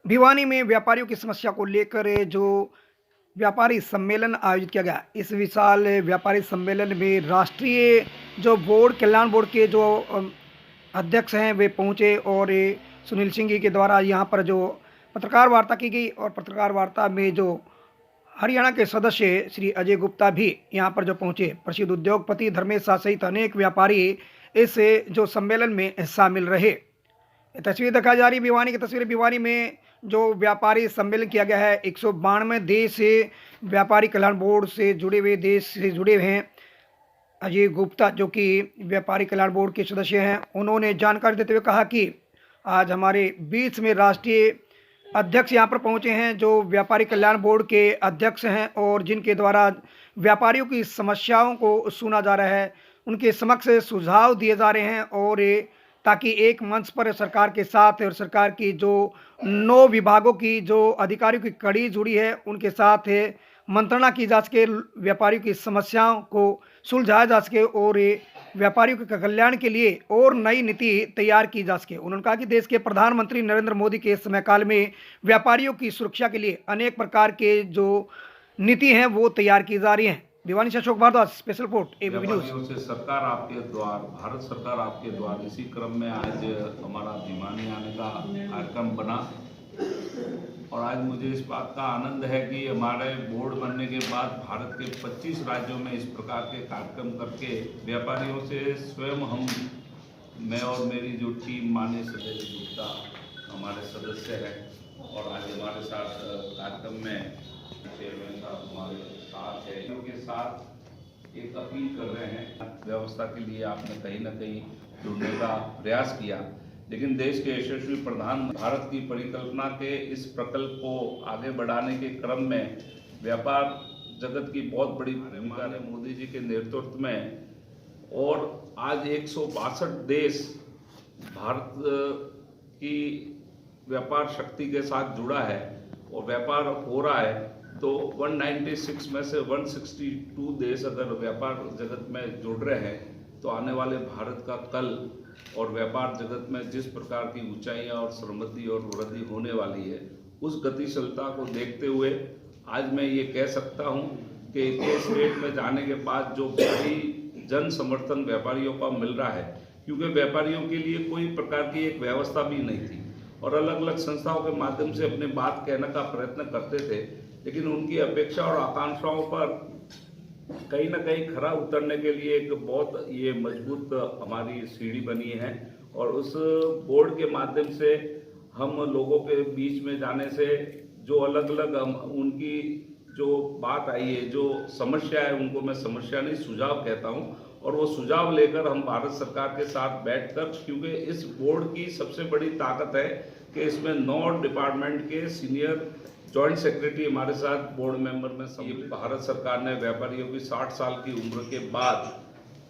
भिवानी में व्यापारियों की समस्या को लेकर जो व्यापारी सम्मेलन आयोजित किया गया। इस विशाल व्यापारी सम्मेलन में राष्ट्रीय जो बोर्ड कल्याण बोर्ड के जो अध्यक्ष हैं वे पहुंचे और सुनील सिंह जी के द्वारा यहां पर जो पत्रकार वार्ता की गई और पत्रकार वार्ता में जो हरियाणा के सदस्य श्री अजय गुप्ता भी यहां पर जो पहुंचे। प्रसिद्ध उद्योगपति धर्मेश शाह सहित अनेक व्यापारी इस जो सम्मेलन में शामिल रहे। ये तस्वीर दिखाई जा रही भिवानी की तस्वीर। भिवानी में जो व्यापारी सम्मेलन किया गया है, 192 देश से व्यापारी कल्याण बोर्ड से जुड़े हुए देश से जुड़े हुए हैं। अजय गुप्ता जो कि व्यापारी कल्याण बोर्ड के सदस्य हैं, उन्होंने जानकारी देते हुए कहा कि आज हमारे बीच में राष्ट्रीय अध्यक्ष यहाँ पर पहुँचे हैं जो व्यापारी कल्याण बोर्ड के अध्यक्ष हैं और जिनके द्वारा व्यापारियों की समस्याओं को सुना जा रहा है, उनके समक्ष सुझाव दिए जा रहे हैं और ताकि एक मंच पर सरकार के साथ और सरकार की जो 9 विभागों की जो अधिकारियों की कड़ी जुड़ी है उनके साथ मंत्रणा की जा सके, व्यापारियों की समस्याओं को सुलझाया जा सके और व्यापारियों के कल्याण के लिए और नई नीति तैयार की जा सके। उन्होंने कहा कि देश के प्रधानमंत्री नरेंद्र मोदी के समयकाल में व्यापारियों की सुरक्षा के लिए अनेक प्रकार के जो नीति हैं वो तैयार की जा रही हैं। भिवानी से Ashok Bhardwaj, special report ABP news. से सरकार आपके द्वार, भारत सरकार आपके द्वार, इसी क्रम में आज हमारा भिवानी आने का कार्यक्रम बना और आज मुझे इस बात का आनंद है कि हमारे बोर्ड बनने के बाद भारत के 25 राज्यों में इस प्रकार के कार्यक्रम करके व्यापारियों से स्वयं मैं और मेरी जो टीम माननीय सदस्य गुप्ता हमारे सदस्य हैं और आज हमारे साथ कार्यक्रम में चेयरमैन साहब हमारे साथ है, उनके साथ एक अपील कर रहे हैं। व्यवस्था के लिए आपने कहीं ना कहीं जुड़ने का प्रयास किया, लेकिन देश के यशस्वी प्रधान भारत की परिकल्पना के इस प्रकल्प को आगे बढ़ाने के क्रम में व्यापार जगत की बहुत बड़ी भूमिका है मोदी जी के नेतृत्व में। और आज 162 देश भारत की व्यापार शक्ति के साथ जुड़ा है और व्यापार हो रहा है। तो 196 में से 162 देश अगर व्यापार जगत में जुड़ रहे हैं तो आने वाले भारत का कल और व्यापार जगत में जिस प्रकार की ऊंचाइयां और समृद्धि और वृद्धि होने वाली है, उस गतिशीलता को देखते हुए आज मैं ये कह सकता हूं कि 21 स्टेट में जाने के बाद जो बड़ी जन समर्थन व्यापारियों का मिल रहा है, क्योंकि व्यापारियों के लिए कोई प्रकार की एक व्यवस्था भी नहीं थी और अलग अलग संस्थाओं के माध्यम से अपनी बात कहने का प्रयत्न करते थे, लेकिन उनकी अपेक्षा और आकांक्षाओं पर कहीं ना कहीं खरा उतरने के लिए एक बहुत ये मजबूत हमारी सीढ़ी बनी है। और उस बोर्ड के माध्यम से हम लोगों के बीच में जाने से जो अलग अलग उनकी जो बात आई है, जो समस्या है, उनको मैं समस्या नहीं सुझाव कहता हूं और वो सुझाव लेकर हम भारत सरकार के साथ बैठकर, क्योंकि इस बोर्ड की सबसे बड़ी ताकत है कि इसमें 9 डिपार्टमेंट के सीनियर जॉइंट सेक्रेटरी हमारे साथ बोर्ड मेंबर में सब। भारत सरकार ने व्यापारियों की 60 साल की उम्र के बाद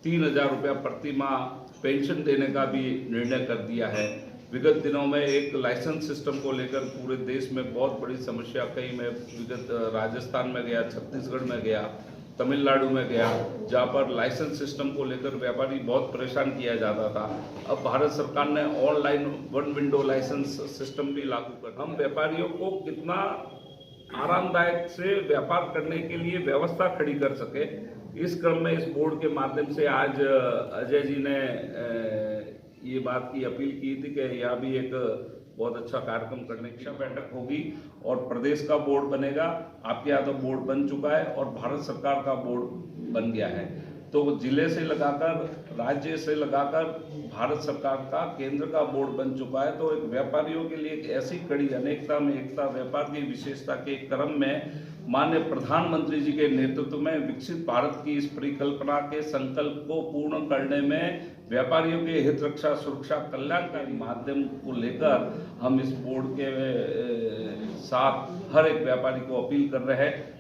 3000 रुपया प्रति माह पेंशन देने का भी निर्णय कर दिया है। विगत दिनों में एक लाइसेंस सिस्टम को लेकर पूरे देश में बहुत बड़ी समस्या, कहीं मैं विगत राजस्थान में गया, छत्तीसगढ़ में गया, तमिलनाडु में गया, जहाँ पर लाइसेंस सिस्टम को लेकर व्यापारी बहुत परेशान किया जाता था। अब भारत सरकार ने ऑनलाइन 1 विंडो लाइसेंस सिस्टम भी लागू कर, हम व्यापारियों को कितना आरामदायक से व्यापार करने के लिए व्यवस्था खड़ी कर सके, इस क्रम में इस बोर्ड के माध्यम से आज अजय जी ने ये बात की अपील की थी कि यहाँ भी एक बहुत अच्छा कार्यक्रम करने की बैठक होगी और प्रदेश का बोर्ड बनेगा। आपके यहाँ तो बोर्ड बन चुका है और भारत सरकार का बोर्ड बन गया है, तो जिले से लगाकर राज्य से लगाकर भारत सरकार का केंद्र का बोर्ड बन चुका है। तो एक व्यापारियों के लिए एक ऐसी कड़ी, अनेकता में एकता, व्यापार की विशेषता के क्रम में माननीय प्रधानमंत्री जी के नेतृत्व में विकसित भारत की इस परिकल्पना के संकल्प को पूर्ण करने में व्यापारियों के हित रक्षा, सुरक्षा, कल्याणकारी माध्यम को लेकर हम इस बोर्ड के साथ हर एक व्यापारी को अपील कर रहे हैं।